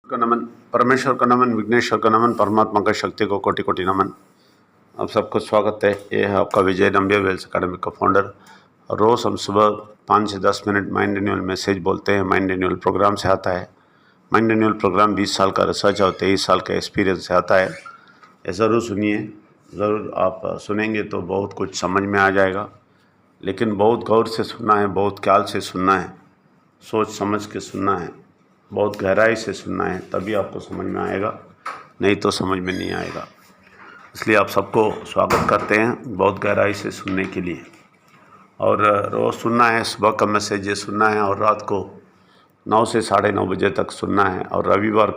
का नमन, परमेश्वर का नमन, विघ्नेश्वर का नमन, परमात्मा का शक्ति को कोटि कोटि नमन। आप सबको स्वागत है। ये है आपका विजय नंबिया वेल्स अकेडमी का फाउंडर। रोज़ हम सुबह 5 से 10 मिनट माइंड रिन्यूअल मैसेज बोलते हैं। माइंड रिन्यूअल प्रोग्राम से आता है। माइंड रिन्यूअल प्रोग्राम 20 साल का रिसर्च और 23 साल का एक्सपीरियंस से आता है। ये ज़रूर सुनिए, ज़रूर आप सुनेंगे तो बहुत कुछ समझ में आ जाएगा, लेकिन बहुत गौर से सुनना है, बहुत ख्याल से सुनना है, सोच समझ के सुनना है, बहुत गहराई से सुनना है, तभी आपको समझ में आएगा, नहीं तो समझ में नहीं आएगा। इसलिए आप सबको स्वागत करते हैं बहुत गहराई से सुनने के लिए। और रोज़ सुनना है, सुबह का मैसेज ये सुनना है और रात को 9 से 9:30 बजे तक सुनना है। और रविवार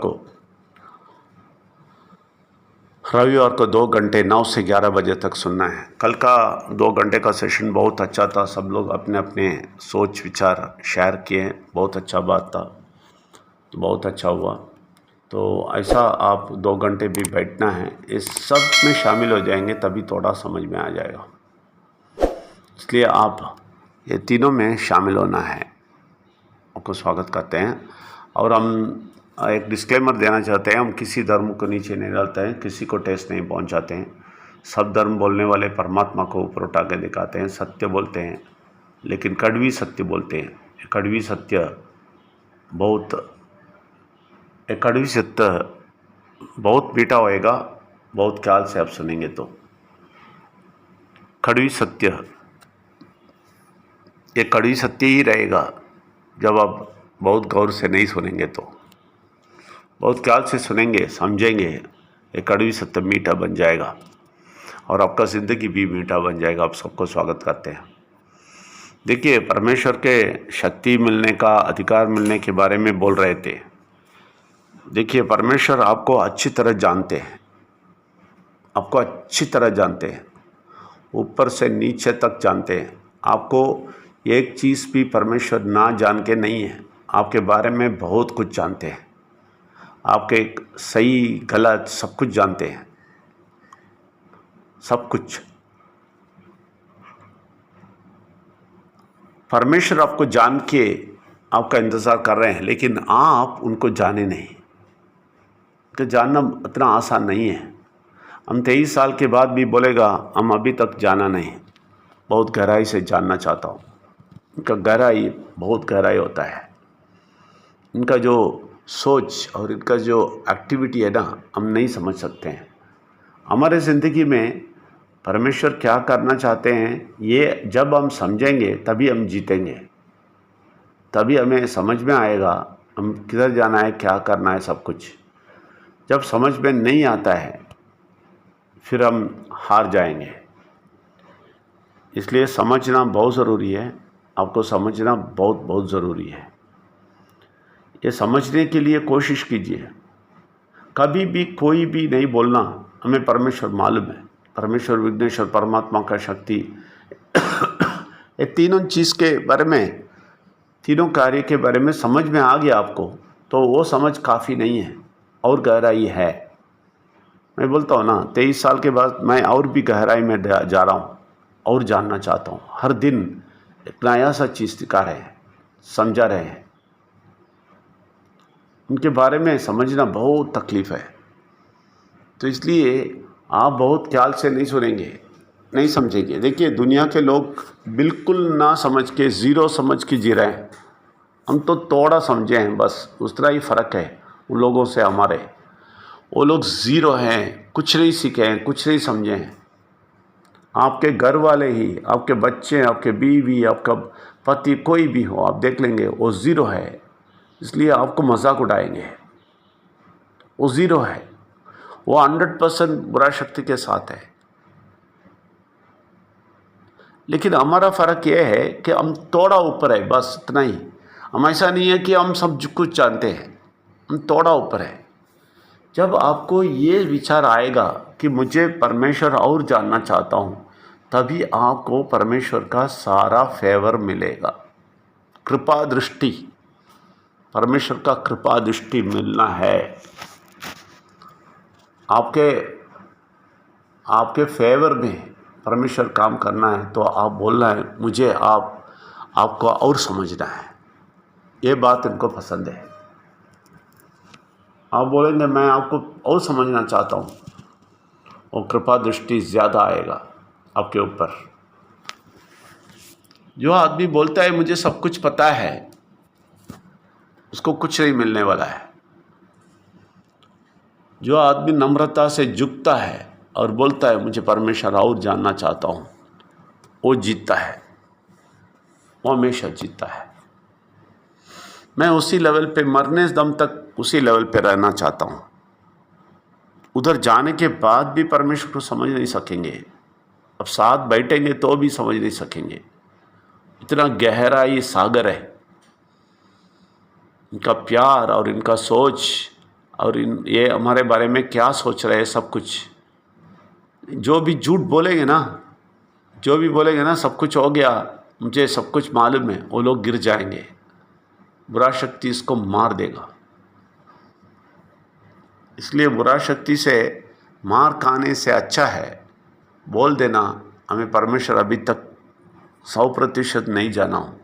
को 2 घंटे 9 से 11 बजे तक सुनना है। कल का 2 घंटे का सेशन बहुत अच्छा था। सब लोग अपने अपने सोच विचार शेयर किए, बहुत अच्छा बात था, तो बहुत अच्छा हुआ। तो ऐसा आप 2 घंटे भी बैठना है, इस सब में शामिल हो जाएंगे तभी थोड़ा समझ में आ जाएगा। इसलिए आप ये तीनों में शामिल होना है। आपको स्वागत करते हैं। और हम एक डिस्क्लेमर देना चाहते हैं, हम किसी धर्म को नीचे नहीं डालते हैं, किसी को ठेस नहीं पहुंचाते हैं। सब धर्म बोलने वाले परमात्मा को ऊपर उठा के दिखाते हैं, सत्य बोलते हैं, लेकिन कड़वी सत्य बोलते हैं। कड़वी सत्य बहुत मीठा होएगा, बहुत ख्याल से आप सुनेंगे तो। कड़वी सत्य, ये कड़वी सत्य ही रहेगा जब आप बहुत गौर से नहीं सुनेंगे तो। बहुत ख्याल से सुनेंगे, समझेंगे, ये कड़वी सत्य मीठा बन जाएगा और आपका ज़िंदगी भी मीठा बन जाएगा। आप सबको स्वागत करते हैं। देखिए, परमेश्वर के शक्ति मिलने का, अधिकार मिलने के बारे में बोल रहे थे। देखिए, परमेश्वर आपको अच्छी तरह जानते हैं, आपको अच्छी तरह जानते हैं, ऊपर से नीचे तक जानते हैं। आपको एक चीज़ भी परमेश्वर ना जान के नहीं है, आपके बारे में बहुत कुछ जानते हैं। आपके सही गलत सब कुछ जानते हैं, सब कुछ। परमेश्वर आपको जान के आपका इंतज़ार कर रहे हैं, लेकिन आप उनको जाने नहीं। तो जानना इतना आसान नहीं है। हम 23 साल के बाद भी बोलेगा हम अभी तक जाना नहीं, बहुत गहराई से जानना चाहता हूँ। इनका गहराई, बहुत गहराई होता है। इनका जो सोच और इनका जो एक्टिविटी है ना, हम नहीं समझ सकते हैं। हमारे ज़िंदगी में परमेश्वर क्या करना चाहते हैं, ये जब हम समझेंगे तभी हम जीतेंगे, तभी हमें समझ में आएगा हम किधर जाना है, क्या करना है, सब कुछ। जब समझ में नहीं आता है फिर हम हार जाएंगे। इसलिए समझना बहुत ज़रूरी है। आपको समझना बहुत बहुत ज़रूरी है। ये समझने के लिए कोशिश कीजिए। कभी भी कोई भी नहीं बोलना हमें परमेश्वर मालूम है, परमेश्वर, विघ्नेश्वर, परमात्मा का शक्ति, ये तीनों चीज़ के बारे में, तीनों कार्य के बारे में समझ में आ गया आपको, तो वो समझ काफ़ी नहीं है, और गहराई है। मैं बोलता हूँ ना, 23 साल के बाद मैं और भी गहराई में जा रहा हूँ और जानना चाहता हूँ। हर दिन एक नया सा चीज़ सिखा रहे हैं, समझा रहे हैं। उनके बारे में समझना बहुत तकलीफ़ है। तो इसलिए आप बहुत ख्याल से नहीं सुनेंगे, नहीं समझेंगे। देखिए, दुनिया के लोग बिल्कुल ना समझ के, ज़ीरो समझ के जी रहे हैं। हम तो थोड़ा समझे हैं, बस उतना ही फ़र्क है उन लोगों से हमारे। वो लोग ज़ीरो हैं, कुछ नहीं सीखे हैं, कुछ नहीं समझे हैं। आपके घर वाले ही, आपके बच्चे, आपके बीवी, आपका पति, कोई भी हो, आप देख लेंगे वो ज़ीरो है। इसलिए आपको मजाक उड़ाएंगे। वो ज़ीरो है, वो 100% बुरा शक्ति के साथ है। लेकिन हमारा फ़र्क ये है कि हम थोड़ा ऊपर है, बस इतना ही। हम ऐसा नहीं है कि हम सब कुछ जानते हैं, हम थोड़ा ऊपर है। जब आपको ये विचार आएगा कि मुझे परमेश्वर और जानना चाहता हूँ, तभी आपको परमेश्वर का सारा फेवर मिलेगा। कृपा दृष्टि, परमेश्वर का कृपा दृष्टि मिलना है। आपके फेवर में परमेश्वर काम करना है, तो आप बोलना है मुझे आपको और समझना है। ये बात इनको पसंद है। आप बोलेंगे मैं आपको और समझना चाहता हूँ, और कृपा दृष्टि ज़्यादा आएगा आपके ऊपर। जो आदमी बोलता है मुझे सब कुछ पता है, उसको कुछ नहीं मिलने वाला है। जो आदमी नम्रता से झुकता है और बोलता है मुझे परमेश्वर और जानना चाहता हूँ, वो जीतता है, वो हमेशा जीतता है। मैं उसी लेवल पे मरने दम तक उसी लेवल पे रहना चाहता हूँ। उधर जाने के बाद भी परमेश्वर को समझ नहीं सकेंगे, अब साथ बैठेंगे तो भी समझ नहीं सकेंगे। इतना गहरा ये सागर है, इनका प्यार और इनका सोच, और ये हमारे बारे में क्या सोच रहे हैं सब कुछ। जो भी झूठ बोलेंगे ना, जो भी बोलेंगे ना सब कुछ हो गया, मुझे सब कुछ मालूम है, वो लोग गिर जाएंगे। बुरा शक्ति इसको मार देगा। इसलिए बुरा शक्ति से मार खाने से अच्छा है बोल देना हमें परमेश्वर अभी तक 100% नहीं जाना हूँ।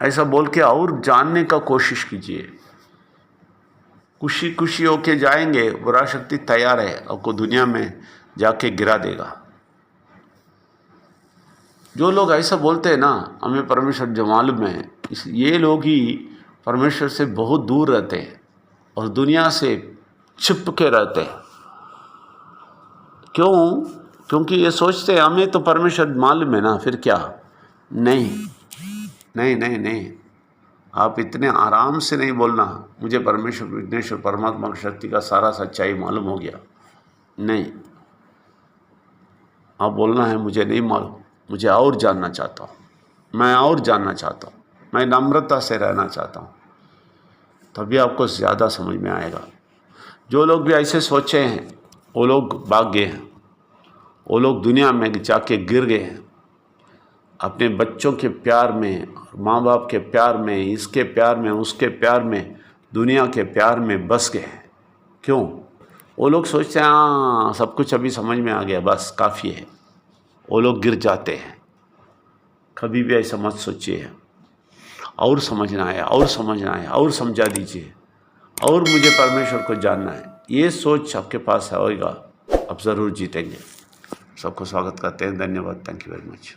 ऐसा बोल के और जानने का कोशिश कीजिए। खुशी खुशी होके जाएंगे, बुरा शक्ति तैयार है आपको दुनिया में जाके गिरा देगा। जो लोग ऐसा बोलते हैं ना हमें परमेश्वर जो मालूम है, ये लोग ही परमेश्वर से बहुत दूर रहते हैं और दुनिया से छिप के रहते हैं। क्यों? क्योंकि ये सोचते हैं हमें तो परमेश्वर मालूम है ना, फिर क्या। नहीं नहीं नहीं नहीं, आप इतने आराम से नहीं बोलना मुझे परमेश्वर विघ्नेश्वर परमात्मा की शक्ति का सारा सच्चाई मालूम हो गया। नहीं, आप बोलना है मुझे नहीं मालूम, मुझे और जानना चाहता हूँ, मैं और जानना चाहता हूँ, मैं नम्रता से रहना चाहता हूँ, तभी आपको ज़्यादा समझ में आएगा। जो लोग भी ऐसे सोचे हैं वो लोग भाग गए हैं, वो लोग दुनिया में जाके गिर गए हैं। अपने बच्चों के प्यार में, माँ बाप के प्यार में, इसके प्यार में, उसके प्यार में, दुनिया के प्यार में बस गए हैं। क्यों? वो लोग सोचते हैं हाँ सब कुछ अभी समझ में आ गया, बस काफ़ी है। वो लोग गिर जाते हैं। कभी भी ऐसा मत सोचिए, और समझना है, और समझना है, और समझा दीजिए, और मुझे परमेश्वर को जानना है। ये सोच आपके पास होगा, आप ज़रूर जीतेंगे। सबको स्वागत करते हैं। धन्यवाद। Thank you very much.